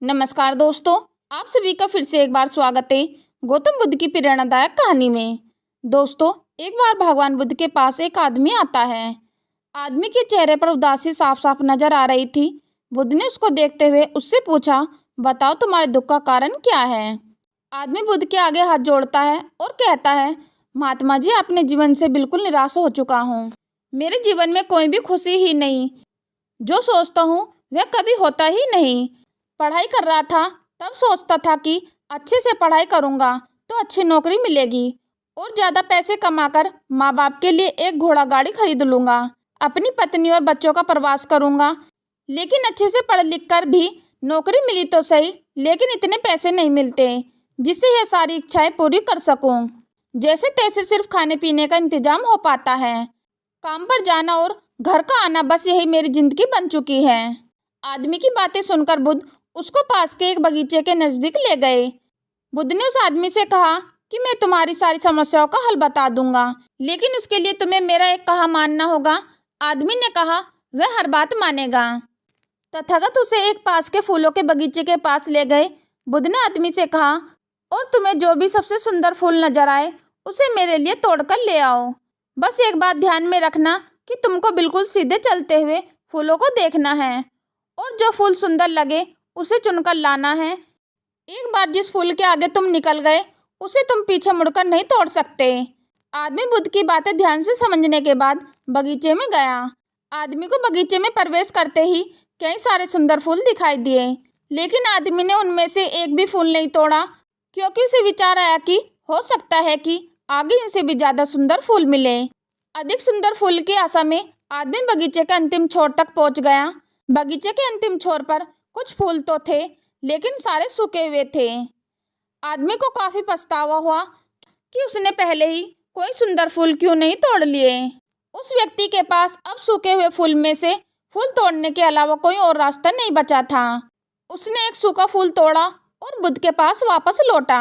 नमस्कार दोस्तों, आप सभी का फिर से एक बार स्वागत है गौतम बुद्ध की प्रेरणादायक कहानी में। दोस्तों, एक बार भगवान बुद्ध के पास एक आदमी आता है। आदमी के चेहरे पर उदासी साफ साफ नजर आ रही थी। बुद्ध ने उसको देखते हुए उससे पूछा, बताओ तुम्हारे दुख का कारण क्या है। आदमी बुद्ध के आगे हाथ जोड़ता है और कहता है, महात्मा जी, अपने जीवन से बिल्कुल निराश हो चुका हूँ। मेरे जीवन में कोई भी खुशी ही नहीं। जो सोचता हूँ वह कभी होता ही नहीं। पढ़ाई कर रहा था तब सोचता था कि अच्छे से पढ़ाई करूँगा तो अच्छी नौकरी मिलेगी और ज़्यादा पैसे कमाकर माँ बाप के लिए एक घोड़ा गाड़ी खरीद लूँगा, अपनी पत्नी और बच्चों का प्रवास करूँगा। लेकिन अच्छे से पढ़ लिख कर भी नौकरी मिली तो सही, लेकिन इतने पैसे नहीं मिलते जिससे यह सारी इच्छाएं पूरी कर सकूं। जैसे तैसे सिर्फ खाने पीने का इंतजाम हो पाता है। काम पर जाना और घर का आना, बस यही मेरी जिंदगी बन चुकी है। आदमी की बातें सुनकर बुद्ध उसको पास के एक बगीचे के नजदीक ले गए। बुद्ध ने उस आदमी से कहा कि मैं तुम्हारी सारी समस्याओं का हल बता दूंगा, लेकिन उसके लिए तुम्हें मेरा एक कहा मानना होगा। आदमी ने कहा, वह हर बात मानेगा। तथागत उसे एक पास के फूलों के बगीचे के पास ले गए। बुद्ध ने आदमी से कहा, और तुम्हें जो भी सबसे सुंदर फूल नजर आए उसे मेरे लिए तोड़कर ले आओ। बस एक बात ध्यान में रखना कि तुमको बिल्कुल सीधे चलते हुए फूलों को देखना है और जो फूल सुंदर लगे उसे चुनकर लाना है। एक बार जिस फूल के आगे तुम निकल गए उसे तुम पीछे मुड़कर नहीं तोड़ सकते। आदमी बुद्ध की बातें ध्यान से समझने के बाद बगीचे में गया। आदमी को बगीचे में प्रवेश करते ही कई सारे सुंदर फूल दिखाई दिए, लेकिन आदमी ने उनमें से एक भी फूल नहीं तोड़ा, क्योंकि उसे विचार आया कि हो सकता है कि आगे इनसे भी ज्यादा सुंदर फूल मिले। अधिक सुंदर फूल की आशा में आदमी बगीचे के अंतिम छोर तक पहुंच गया। बगीचे के अंतिम छोर पर कुछ फूल तो थे, लेकिन सारे सूखे हुए थे। आदमी को काफी पछतावा हुआ कि उसने पहले ही कोई सुंदर फूल क्यों नहीं तोड़ लिए। उस व्यक्ति के पास अब सूखे हुए फूल में से फूल तोड़ने के अलावा कोई और रास्ता नहीं बचा था। उसने एक सूखा फूल तोड़ा और बुद्ध के पास वापस लौटा।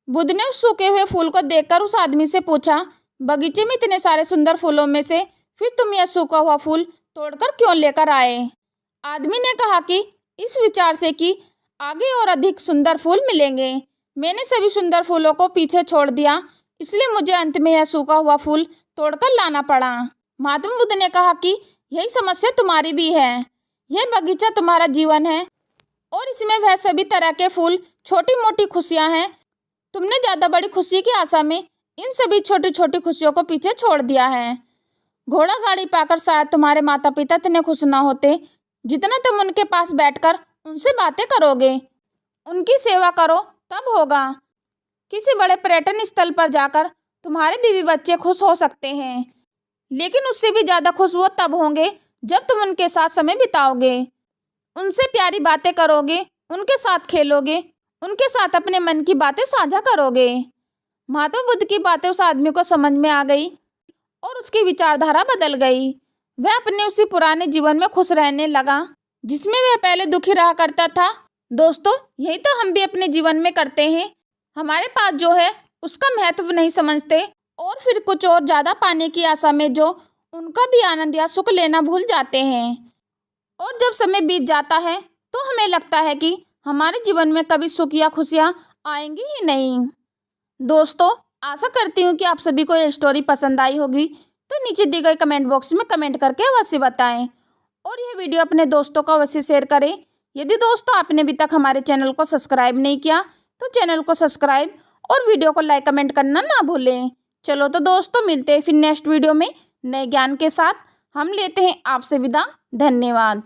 बुद्ध ने उस सूखे हुए फूल को देखकर उस आदमी से पूछा, बगीचे में इतने सारे सुंदर फूलों में से फिर तुम यह सूखा हुआ फूल तोड़कर क्यों लेकर आए। आदमी ने कहा कि इस विचार से कि आगे और अधिक सुंदर फूल मिलेंगे, मैंने सभी सुंदर फूलों को पीछे छोड़ दिया, इसलिए मुझे अंत में यह सूखा हुआ फूल तोड़कर लाना पड़ा। महात्मा बुद्ध ने कहा कि यही समस्या तुम्हारी भी है। यह बगीचा तुम्हारा जीवन है और इसमें वह सभी तरह के फूल, छोटी मोटी खुशियां हैं। तुमने ज्यादा बड़ी खुशी की आशा में इन सभी छोटी छोटी खुशियों को पीछे छोड़ दिया है। घोड़ा गाड़ी पाकर शायद तुम्हारे माता पिता इतने खुश ना होते जितना तुम उनके पास बैठकर उनसे बातें करोगे। उनकी सेवा करो तब होगा। किसी बड़े पर्यटन स्थल पर जाकर तुम्हारे बीवी बच्चे खुश हो सकते हैं, लेकिन उससे भी ज्यादा खुश वो तब होंगे जब तुम उनके साथ समय बिताओगे, उनसे प्यारी बातें करोगे, उनके साथ खेलोगे, उनके साथ अपने मन की बातें साझा करोगे। महात्मा बुद्ध की बातें उस आदमी को समझ में आ गई और उसकी विचारधारा बदल गई। वह अपने उसी पुराने जीवन में खुश रहने लगा जिसमें वह पहले दुखी रहा करता था। दोस्तों, यही तो हम भी अपने जीवन में करते हैं। हमारे पास जो है उसका महत्व नहीं समझते और फिर कुछ और ज़्यादा पाने की आशा में जो उनका भी आनंद या सुख लेना भूल जाते हैं। और जब समय बीत जाता है तो हमें लगता है कि हमारे जीवन में कभी सुख या खुशियाँ आएंगी ही नहीं। दोस्तों, आशा करती हूँ कि आप सभी को ये स्टोरी पसंद आई होगी, तो नीचे दी गई कमेंट बॉक्स में कमेंट करके अवश्य बताएं और यह वीडियो अपने दोस्तों को अवश्य शेयर करें। यदि दोस्तों आपने अभी तक हमारे चैनल को सब्सक्राइब नहीं किया तो चैनल को सब्सक्राइब और वीडियो को लाइक कमेंट करना ना भूलें। चलो तो दोस्तों, मिलते हैं फिर नेक्स्ट वीडियो में नए ज्ञान के साथ। हम लेते हैं आपसे विदा। धन्यवाद।